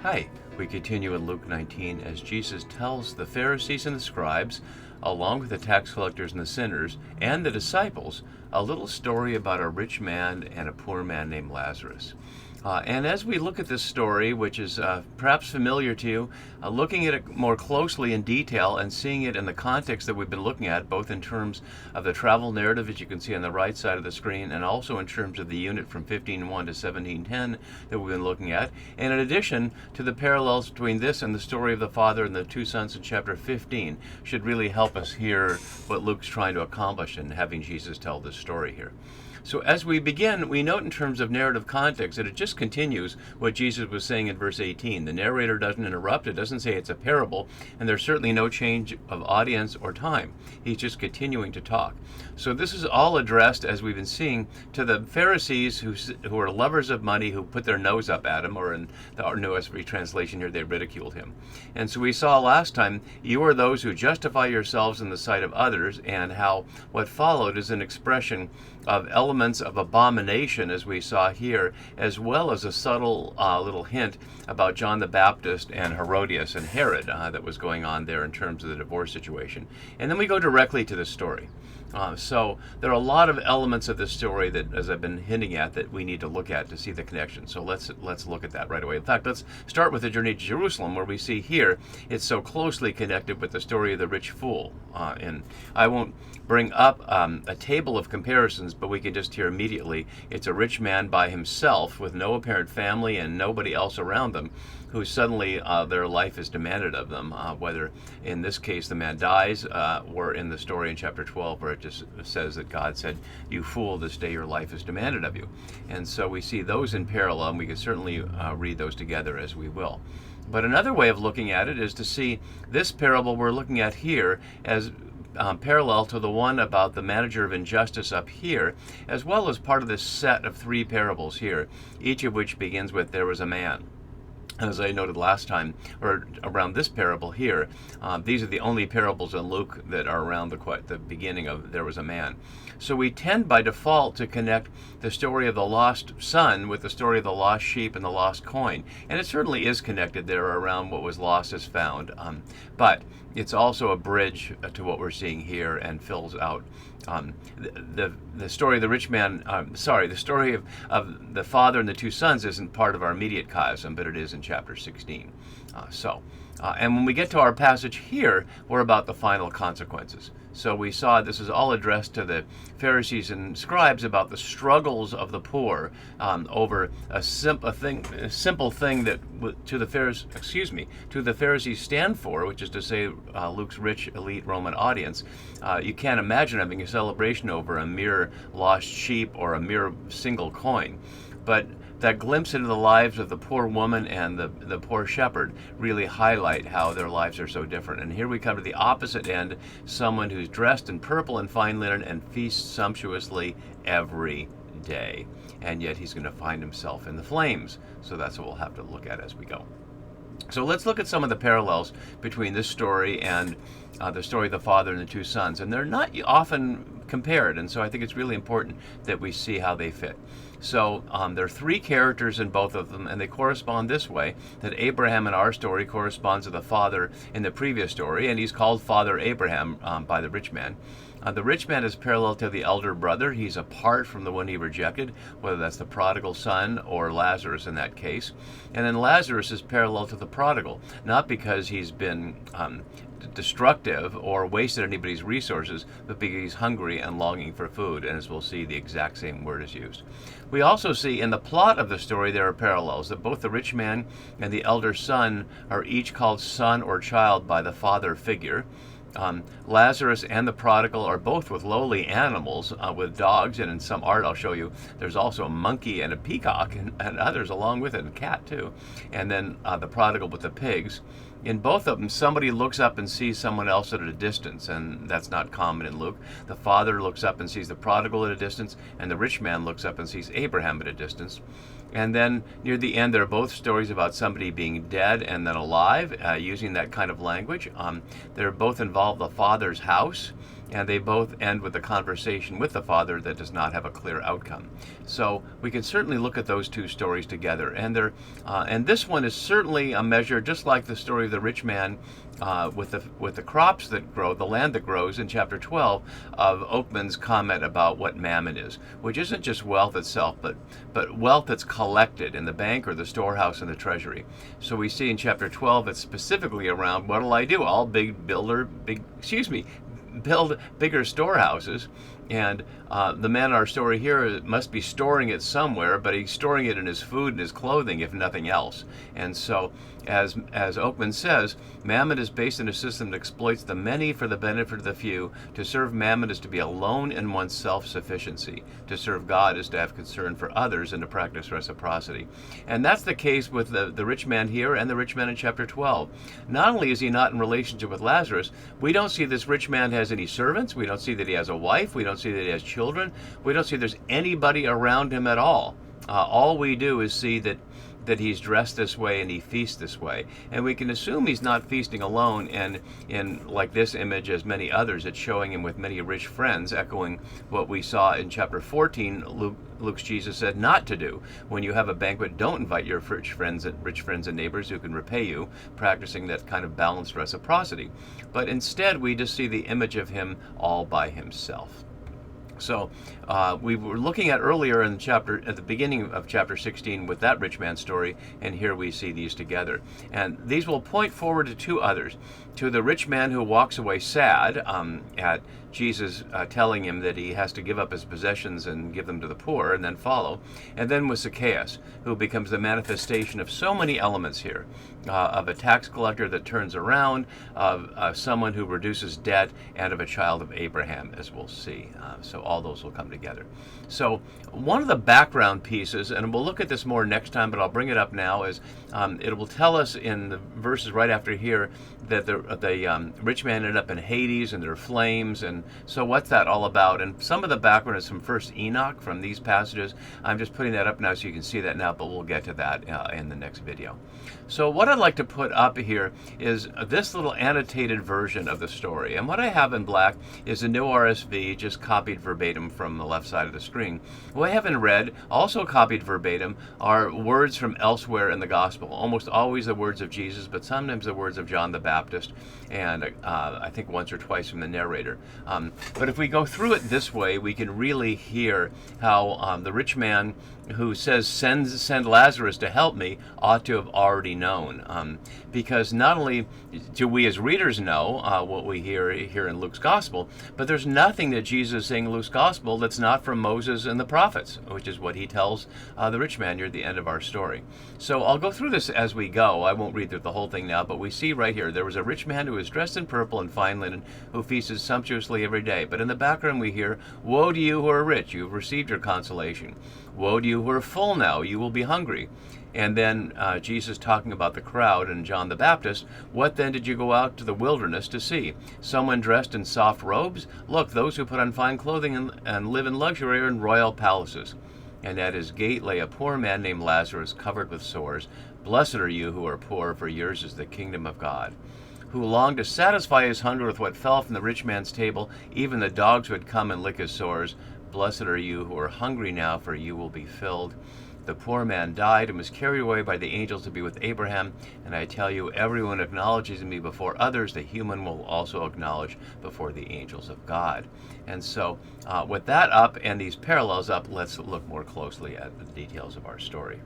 Hi, we continue in Luke 19 as Jesus tells the Pharisees and the scribes, along with the tax collectors and the sinners, and the disciples, a little story about a rich man and a poor man named Lazarus. And as we look at this story, which is perhaps familiar to you, looking at it more closely in detail and seeing it in the context that we've been looking at, both in terms of the travel narrative, as you can see on the right side of the screen, and also in terms of the unit from 15:1 to 17:10 that we've been looking at, and in addition to the parallels between this and the story of the father and the two sons in chapter 15, should really help us hear what Luke's trying to accomplish in having Jesus tell this story here. So as we begin, we note in terms of narrative context that it just continues what Jesus was saying in verse 18. The narrator doesn't interrupt, it doesn't say it's a parable, and there's certainly no change of audience or time. He's just continuing to talk. So this is all addressed, as we've been seeing, to the Pharisees who are lovers of money, who put their nose up at him, or in the New SB translation here, they ridiculed him. And so we saw last time, you are those who justify yourselves in the sight of others, and how what followed is an expression of elements of abomination, as we saw here, as well as a subtle little hint about John the Baptist and Herodias and Herod that was going on there in terms of the divorce situation. And then we go directly to the story. So there are a lot of elements of this story that, as I've been hinting at, that we need to look at to see the connection. So let's look at that right away. In fact, let's start with the journey to Jerusalem, where we see here it's so closely connected with the story of the rich fool. And I won't bring up a table of comparisons, but we can just hear immediately it's a rich man by himself with no apparent family and nobody else around them, who suddenly their life is demanded of them, whether in this case the man dies, or in the story in chapter 12 where it just says that God said, "You fool, this day your life is demanded of you." And so we see those in parallel, and we can certainly read those together as we will. But another way of looking at it is to see this parable we're looking at here as parallel to the one about the manager of injustice up here, as well as part of this set of three parables here, each of which begins with "there was a man." As I noted last time, or around this parable here, these are the only parables in Luke that are around the beginning of "there was a man." So we tend by default to connect the story of the lost son with the story of the lost sheep and the lost coin. And it certainly is connected there around what was lost is found. But it's also a bridge to what we're seeing here and fills out the story of the rich man, the story of the father and the two sons isn't part of our immediate chiasm, but it is in chapter 16. And when we get to our passage here, we're about the final consequences. So we saw this is all addressed to the Pharisees and scribes about the struggles of the poor over a simple thing that to the Pharisees stand for, which is to say Luke's rich elite Roman audience. You can't imagine having a celebration over a mere lost sheep or a mere single coin. But that glimpse into the lives of the poor woman and the poor shepherd really highlight how their lives are so different. And here we come to the opposite end, someone who's dressed in purple and fine linen and feasts sumptuously every day. And yet he's going to find himself in the flames. So that's what we'll have to look at as we go. So let's look at some of the parallels between this story and the story of the father and the two sons. And they're not often compared, and so I think it's really important that we see how they fit. So there are three characters in both of them, and they correspond this way, that Abraham in our story corresponds to the father in the previous story, and he's called Father Abraham by the rich man. The rich man is parallel to the elder brother. He's apart from the one he rejected, whether that's the prodigal son or Lazarus in that case. And then Lazarus is parallel to the prodigal, not because he's been destructive or wasted anybody's resources, but because he's hungry and longing for food. And as we'll see, the exact same word is used. We also see in the plot of the story there are parallels, that both the rich man and the elder son are each called son or child by the father figure. Lazarus and the prodigal are both with lowly animals, with dogs, and in some art I'll show you there's also a monkey and a peacock and others along with it, and a cat too. And then the prodigal with the pigs. In both of them, somebody looks up and sees someone else at a distance, and that's not common in Luke. The father looks up and sees the prodigal at a distance, and the rich man looks up and sees Abraham at a distance. And then near the end, there are both stories about somebody being dead and then alive, using that kind of language. They both involve the father's house, and they both end with a conversation with the father that does not have a clear outcome. So we can certainly look at those two stories together, and this one is certainly a measure, just like the story of the rich man with the crops that grow, the land that grows in chapter 12 of Oakman's comment about what mammon is, which isn't just wealth itself, but wealth that's collected in the bank or the storehouse in the treasury. So we see in chapter 12 it's specifically around, what'll I do? I'll build bigger storehouses. And the man in our story here must be storing it somewhere, but he's storing it in his food and his clothing, if nothing else. And so, as Oakman says, mammon is based in a system that exploits the many for the benefit of the few. To serve mammon is to be alone in one's self-sufficiency. To serve God is to have concern for others and to practice reciprocity. And that's the case with the rich man here and the rich man in chapter 12. Not only is he not in relationship with Lazarus, we don't see this rich man has any servants. We don't see that he has a wife. We don't see that he has children. We don't see there's anybody around him at all. All we do is see that he's dressed this way and he feasts this way. And we can assume he's not feasting alone, and in like this image, as many others, it's showing him with many rich friends, echoing what we saw in chapter 14, Luke's Jesus said not to do. When you have a banquet, don't invite your rich friends and neighbors who can repay you, practicing that kind of balanced reciprocity. But instead, we just see the image of him all by himself. So we were looking at earlier in at the beginning of chapter 16 with that rich man story, and here we see these together. And these will point forward to two others. To the rich man who walks away sad at Jesus telling him that he has to give up his possessions and give them to the poor and then follow. And then with Zacchaeus, who becomes the manifestation of so many elements here, of a tax collector that turns around, of someone who reduces debt, and of a child of Abraham, as we'll see. So all those will come together. So one of the background pieces, and we'll look at this more next time, but I'll bring it up now, is it will tell us in the verses right after here that the rich man ended up in Hades and there are flames, and so what's that all about? And some of the background is from First Enoch, from these passages. I'm just putting that up now so you can see that now, but we'll get to that in the next video. So what I'd like to put up here is this little annotated version of the story, and what I have in black is the New RSV, just copied verbatim from the left side of the screen. What I have in red, also copied verbatim, are words from elsewhere in the Gospel, almost always the words of Jesus, but sometimes the words of John the Baptist, and I think once or twice from the narrator. But if we go through it this way, we can really hear how the rich man who says, send Lazarus to help me, ought to have already known. Because not only do we as readers know what we hear here in Luke's Gospel, but there's nothing that Jesus is saying in Luke's Gospel that's not from Moses and the prophets, which is what he tells the rich man near the end of our story. So I'll go through this as we go. I won't read through the whole thing now, but we see right here, there was a rich man who was dressed in purple and fine linen, who feasted sumptuously every day. But in the background we hear, woe to you who are rich, you have received your consolation. Woe to you who are full now, you will be hungry. And then Jesus talking about the crowd and John the Baptist, what then did you go out to the wilderness to see? Someone dressed in soft robes? Look, those who put on fine clothing and live in luxury are in royal palaces. And at his gate lay a poor man named Lazarus, covered with sores. Blessed are you who are poor, for yours is the kingdom of God. Who longed to satisfy his hunger with what fell from the rich man's table, even the dogs would come and lick his sores. Blessed are you who are hungry now, for you will be filled. The poor man died and was carried away by the angels to be with Abraham. And I tell you, everyone acknowledges me before others, the human will also acknowledge before the angels of God. And so with that up and these parallels up, let's look more closely at the details of our story.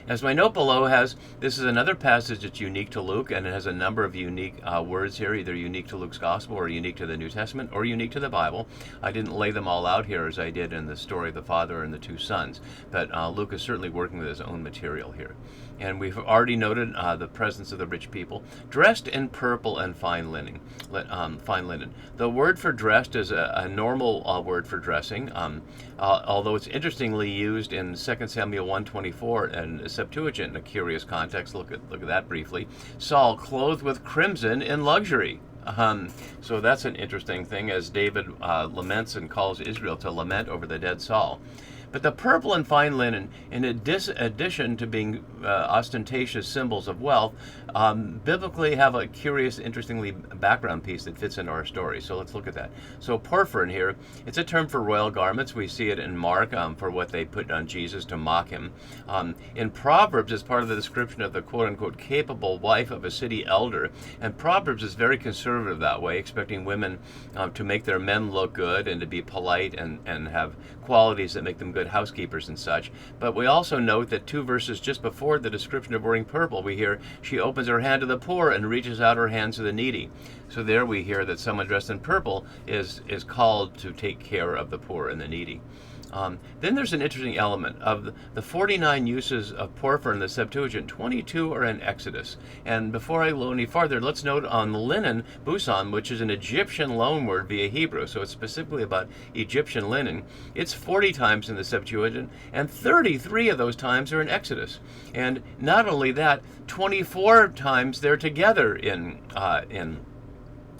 As my note below has, this is another passage that's unique to Luke, and it has a number of unique words here, either unique to Luke's Gospel or unique to the New Testament or unique to the Bible. I didn't lay them all out here as I did in the story of the Father and the two sons, but Luke is certainly working with his own material here. And we've already noted the presence of the rich people, dressed in purple and fine linen. The word for dressed is a normal word for dressing, although it's interestingly used in 2 Samuel 1:24 and Septuagint in a curious context. Look at that briefly. Saul clothed with crimson in luxury. So that's an interesting thing, as David laments and calls Israel to lament over the dead Saul. But the purple and fine linen, in addition to being ostentatious symbols of wealth, biblically have a curious, interestingly background piece that fits into our story. So let's look at that. So porphyrin here, it's a term for royal garments. We see it in Mark for what they put on Jesus to mock him. In Proverbs, as part of the description of the quote-unquote capable wife of a city elder, and Proverbs is very conservative that way, expecting women to make their men look good and to be polite and have qualities that make them good housekeepers and such. But we also note that 2 verses just before the description of wearing purple, we hear she opens her hand to the poor and reaches out her hands to the needy. So there we hear that someone dressed in purple is called to take care of the poor and the needy. Then there's an interesting element of the 49 uses of porphyrin in the Septuagint. 22 are in Exodus. And before I go any farther, let's note on the linen, busan, which is an Egyptian loanword via Hebrew, so it's specifically about Egyptian linen. It's 40 times in the Septuagint, and 33 of those times are in Exodus. And not only that, 24 times they're together in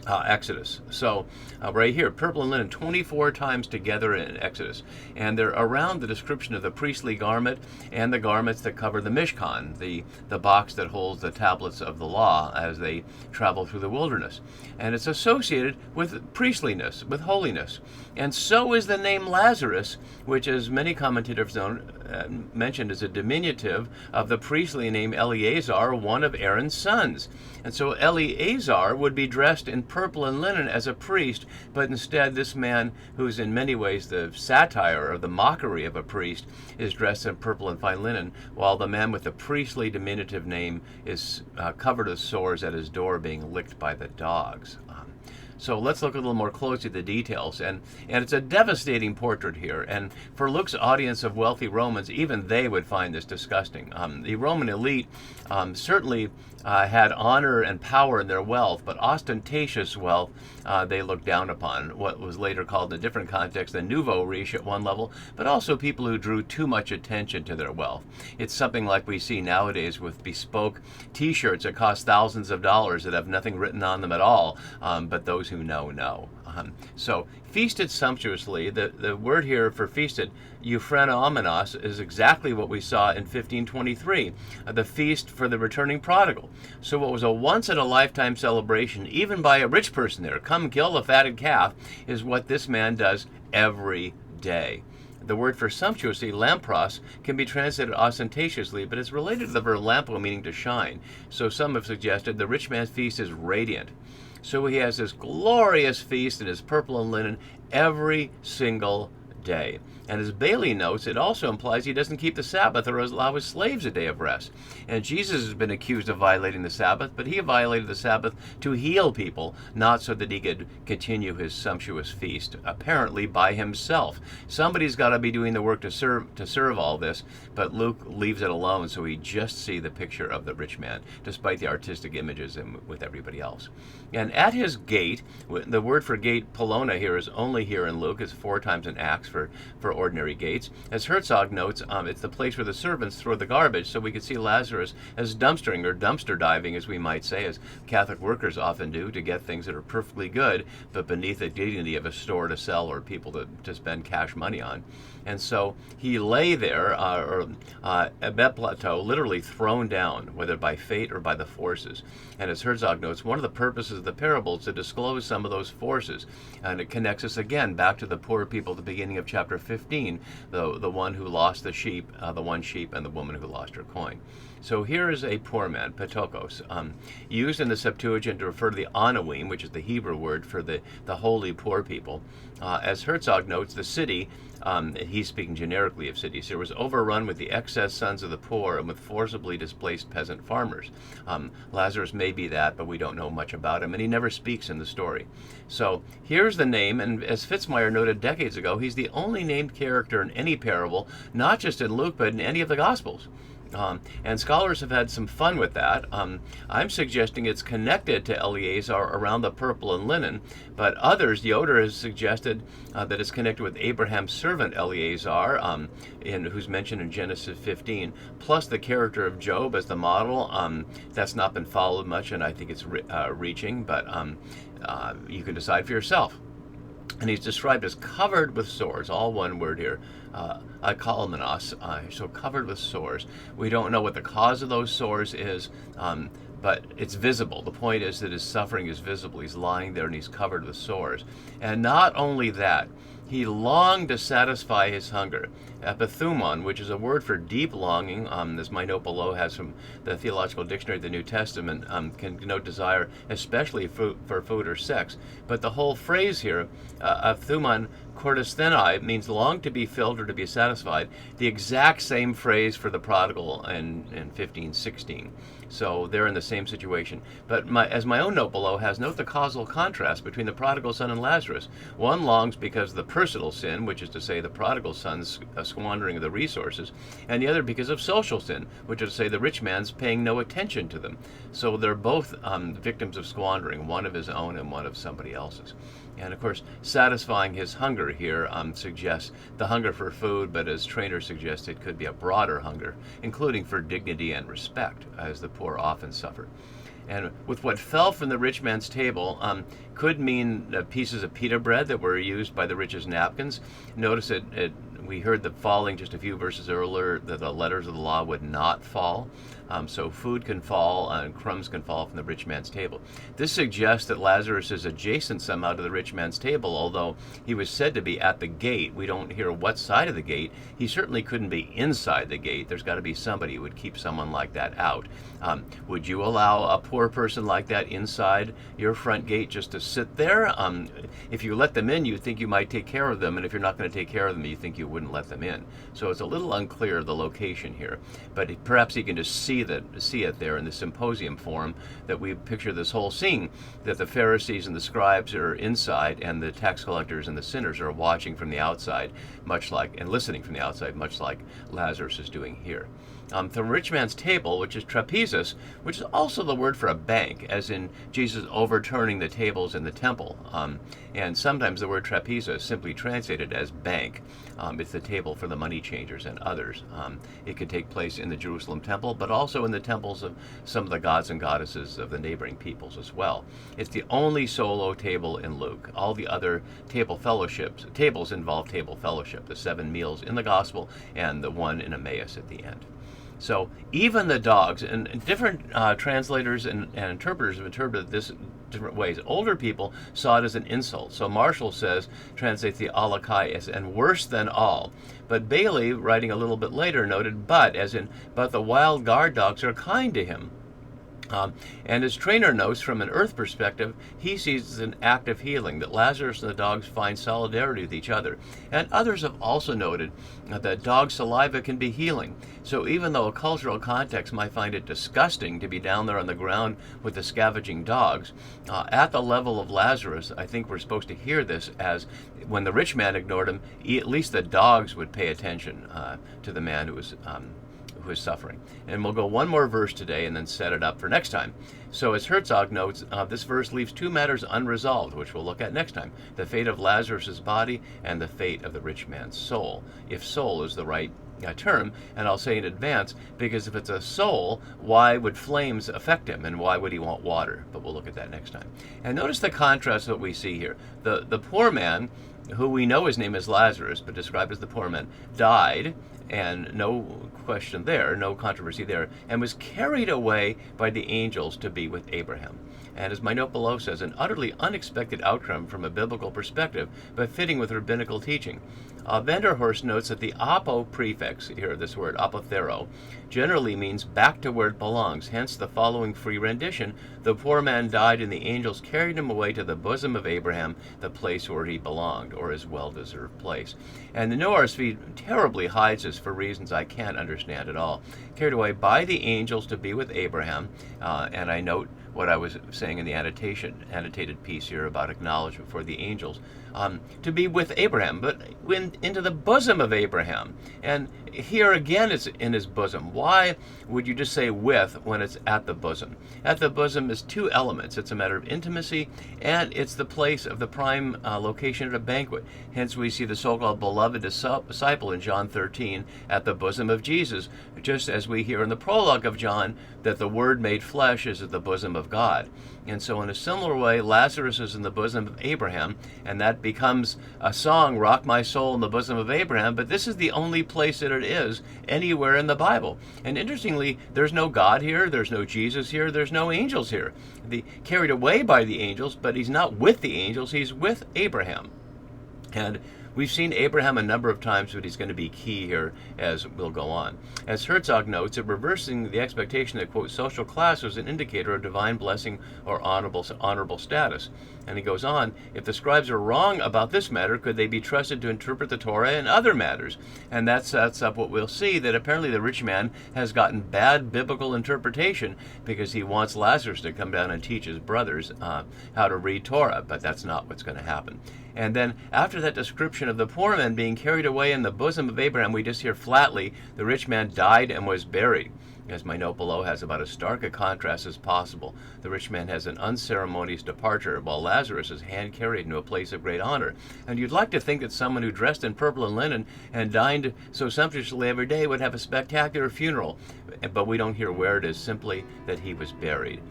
Exodus. So right here, purple and linen 24 times together in Exodus. And they're around the description of the priestly garment and the garments that cover the Mishkan, the box that holds the tablets of the law as they travel through the wilderness. And it's associated with priestliness, with holiness. And so is the name Lazarus, which, as many commentators mentioned, is a diminutive of the priestly name Eleazar, one of Aaron's sons. And so Eleazar would be dressed in purple and linen as a priest, but instead this man, who's in many ways the satire or the mockery of a priest, is dressed in purple and fine linen, while the man with the priestly diminutive name is covered with sores at his door, being licked by the dogs. So let's look a little more closely at the details. And it's a devastating portrait here. And for Luke's audience of wealthy Romans, even they would find this disgusting. The Roman elite certainly had honor and power in their wealth, but ostentatious wealth they looked down upon, what was later called in a different context the nouveau riche at one level, but also people who drew too much attention to their wealth. It's something like we see nowadays with bespoke t-shirts that cost thousands of dollars that have nothing written on them at all, but those who know. So feasted sumptuously, the word here for feasted, euphrenommenos, is exactly what we saw in 1523, the feast for the returning prodigal. So what was a once-in-a-lifetime celebration, even by a rich person there, come kill a fatted calf, is what this man does every day. The word for sumptuously, lampros, can be translated ostentatiously, but it's related to the verb lampo, meaning to shine. So some have suggested the rich man's feast is radiant. So he has this glorious feast in his purple and linen every single day. And as Bailey notes, it also implies he doesn't keep the Sabbath or allow his slaves a day of rest. And Jesus has been accused of violating the Sabbath, but he violated the Sabbath to heal people, not so that he could continue his sumptuous feast, apparently by himself. Somebody's got to be doing the work to serve all this, but Luke leaves it alone, so we just see the picture of the rich man, despite the artistic images with everybody else. And at his gate, the word for gate, polona, here is only here in Luke. It's 4 times in Acts for ordinary gates. As Herzog notes, it's the place where the servants throw the garbage, so we could see Lazarus as dumpstering or dumpster diving, as we might say, as Catholic workers often do, to get things that are perfectly good, but beneath the dignity of a store to sell or people to spend cash money on. And so he lay there, ebeplato, literally thrown down, whether by fate or by the forces. And as Herzog notes, one of the purposes of the parable is to disclose some of those forces. And it connects us again back to the poor people at the beginning of chapter 15, the one who lost the sheep, the one sheep, and the woman who lost her coin. So here is a poor man, petokos, used in the Septuagint to refer to the Anawim, which is the Hebrew word for the holy poor people. As Herzog notes, the city, he's speaking generically of cities here, was overrun with the excess sons of the poor and with forcibly displaced peasant farmers. Lazarus may be that, but we don't know much about him, and he never speaks in the story. So here's the name, and as Fitzmyer noted decades ago, he's the only named character in any parable, not just in Luke, but in any of the Gospels. And scholars have had some fun with that. I'm suggesting it's connected to Eleazar around the purple and linen, but others, Yoder has suggested that it's connected with Abraham's servant Eleazar, who's mentioned in Genesis 15, plus the character of Job as the model. That's not been followed much, and I think it's reaching, but you can decide for yourself. and he's described as covered with sores, all one word here, akalmenos, so covered with sores. We don't know what the cause of those sores is, but it's visible. The point is that his suffering is visible. He's lying there and he's covered with sores. And not only that, he longed to satisfy his hunger. Epithumon, which is a word for deep longing, as my note below has from the Theological Dictionary of the New Testament, can denote desire, especially for food or sex. But the whole phrase here, epithumon kortisthenai, means long to be filled or to be satisfied. The exact same phrase for the prodigal in 15:16. So they're in the same situation. But as my own note below has, note the causal contrast between the prodigal son and Lazarus. One longs because of the personal sin, which is to say the prodigal son's squandering of the resources, and the other because of social sin, which is to say the rich man's paying no attention to them. So they're both victims of squandering, one of his own and one of somebody else's. And of course, satisfying his hunger here suggests the hunger for food, but as Trainer suggests, it could be a broader hunger, including for dignity and respect, as the poor often suffer. And with what fell from the rich man's table could mean pieces of pita bread that were used by the rich as napkins. Notice we heard the falling just a few verses earlier, that the letters of the law would not fall. So food can fall and crumbs can fall from the rich man's table. This suggests that Lazarus is adjacent somehow to the rich man's table, although he was said to be at the gate. We don't hear what side of the gate. He certainly couldn't be inside the gate. There's got to be somebody who would keep someone like that out. Would you allow a poor person like that inside your front gate just to sit there? If you let them in, you think you might take care of them, and if you're not going to take care of them, you think you wouldn't let them in. So it's a little unclear, the location here, but perhaps you can just see it there in the symposium form, that we picture this whole scene, that the Pharisees and the scribes are inside and the tax collectors and the sinners are watching from the outside, and listening from the outside, much like Lazarus is doing here. The rich man's table, which is trapezes, which is also the word for a bank, as in Jesus overturning the tables in the temple. And sometimes the word trapeza is simply translated as bank. It's the table for the money changers and others. It could take place in the Jerusalem temple, but also in the temples of some of the gods and goddesses of the neighboring peoples as well. It's the only solo table in Luke. All the other tables involve table fellowship, the 7 meals in the gospel and the one in Emmaus at the end. So even the dogs, and different translators and interpreters have interpreted this different ways. Older people saw it as an insult. So Marshall translates the alakai as "and worse than all." But Bailey, writing a little bit later, noted "but" as in, "but the wild guard dogs are kind to him." And as Trainer notes, from an earth perspective, he sees it as an act of healing, that Lazarus and the dogs find solidarity with each other. And others have also noted that dog saliva can be healing. So even though a cultural context might find it disgusting to be down there on the ground with the scavenging dogs, at the level of Lazarus, I think we're supposed to hear this as, when the rich man ignored him, at least the dogs would pay attention to the man who was suffering. And we'll go one more verse today and then set it up for next time. So as Herzog notes, this verse leaves 2 matters unresolved, which we'll look at next time: the fate of Lazarus' body and the fate of the rich man's soul, if soul is the right term. And I'll say in advance, because if it's a soul, why would flames affect him, and why would he want water? But we'll look at that next time. And notice the contrast that we see here. The poor man, who we know his name is Lazarus, but described as the poor man, died, and no question there, no controversy there, and was carried away by the angels to be with Abraham. And as my note below says, an utterly unexpected outcome from a biblical perspective, but fitting with rabbinical teaching. Vanderhorst notes that the apo prefix, here this word apothero, generally means back to where it belongs, hence the following free rendition: the poor man died and the angels carried him away to the bosom of Abraham, the place where he belonged, or his well-deserved place. And the New RSV terribly hides this for reasons I can't understand at all. Carried away by the angels to be with Abraham, and I note what I was saying in the annotated piece here about acknowledgement for the angels, to be with Abraham, but into the bosom of Abraham. And here again it's in his bosom. Why would you just say with when it's at the bosom? At the bosom is 2 elements. It's a matter of intimacy, and it's the place of the prime location at a banquet. Hence we see the so-called beloved disciple in John 13 at the bosom of Jesus, just as we hear in the prologue of John that the Word made flesh is at the bosom of God. And so in a similar way, Lazarus is in the bosom of Abraham, and that becomes a song, Rock My Soul in the Bosom of Abraham, but this is the only place that it is anywhere in the Bible. And interestingly, there's no God here, there's no Jesus here, there's no angels here. Carried away by the angels, but he's not with the angels, he's with Abraham. And we've seen Abraham a number of times, but he's going to be key here as we'll go on. As Herzog notes, it reversing the expectation that, quote, social class was an indicator of divine blessing or honorable status. And he goes on, if the scribes are wrong about this matter, could they be trusted to interpret the Torah and other matters? And that sets up what we'll see, that apparently the rich man has gotten bad biblical interpretation because he wants Lazarus to come down and teach his brothers how to read Torah, but that's not what's going to happen. And then after that description of the poor man being carried away in the bosom of Abraham, we just hear flatly, the rich man died and was buried. As my note below has about as stark a contrast as possible. The rich man has an unceremonious departure, while Lazarus is hand-carried into a place of great honor. And you'd like to think that someone who dressed in purple and linen and dined so sumptuously every day would have a spectacular funeral. But we don't hear where it is, simply that he was buried,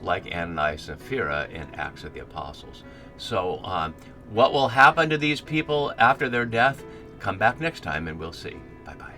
like Ananias and Sapphira in Acts of the Apostles. So what will happen to these people after their death? Come back next time and we'll see. Bye-bye.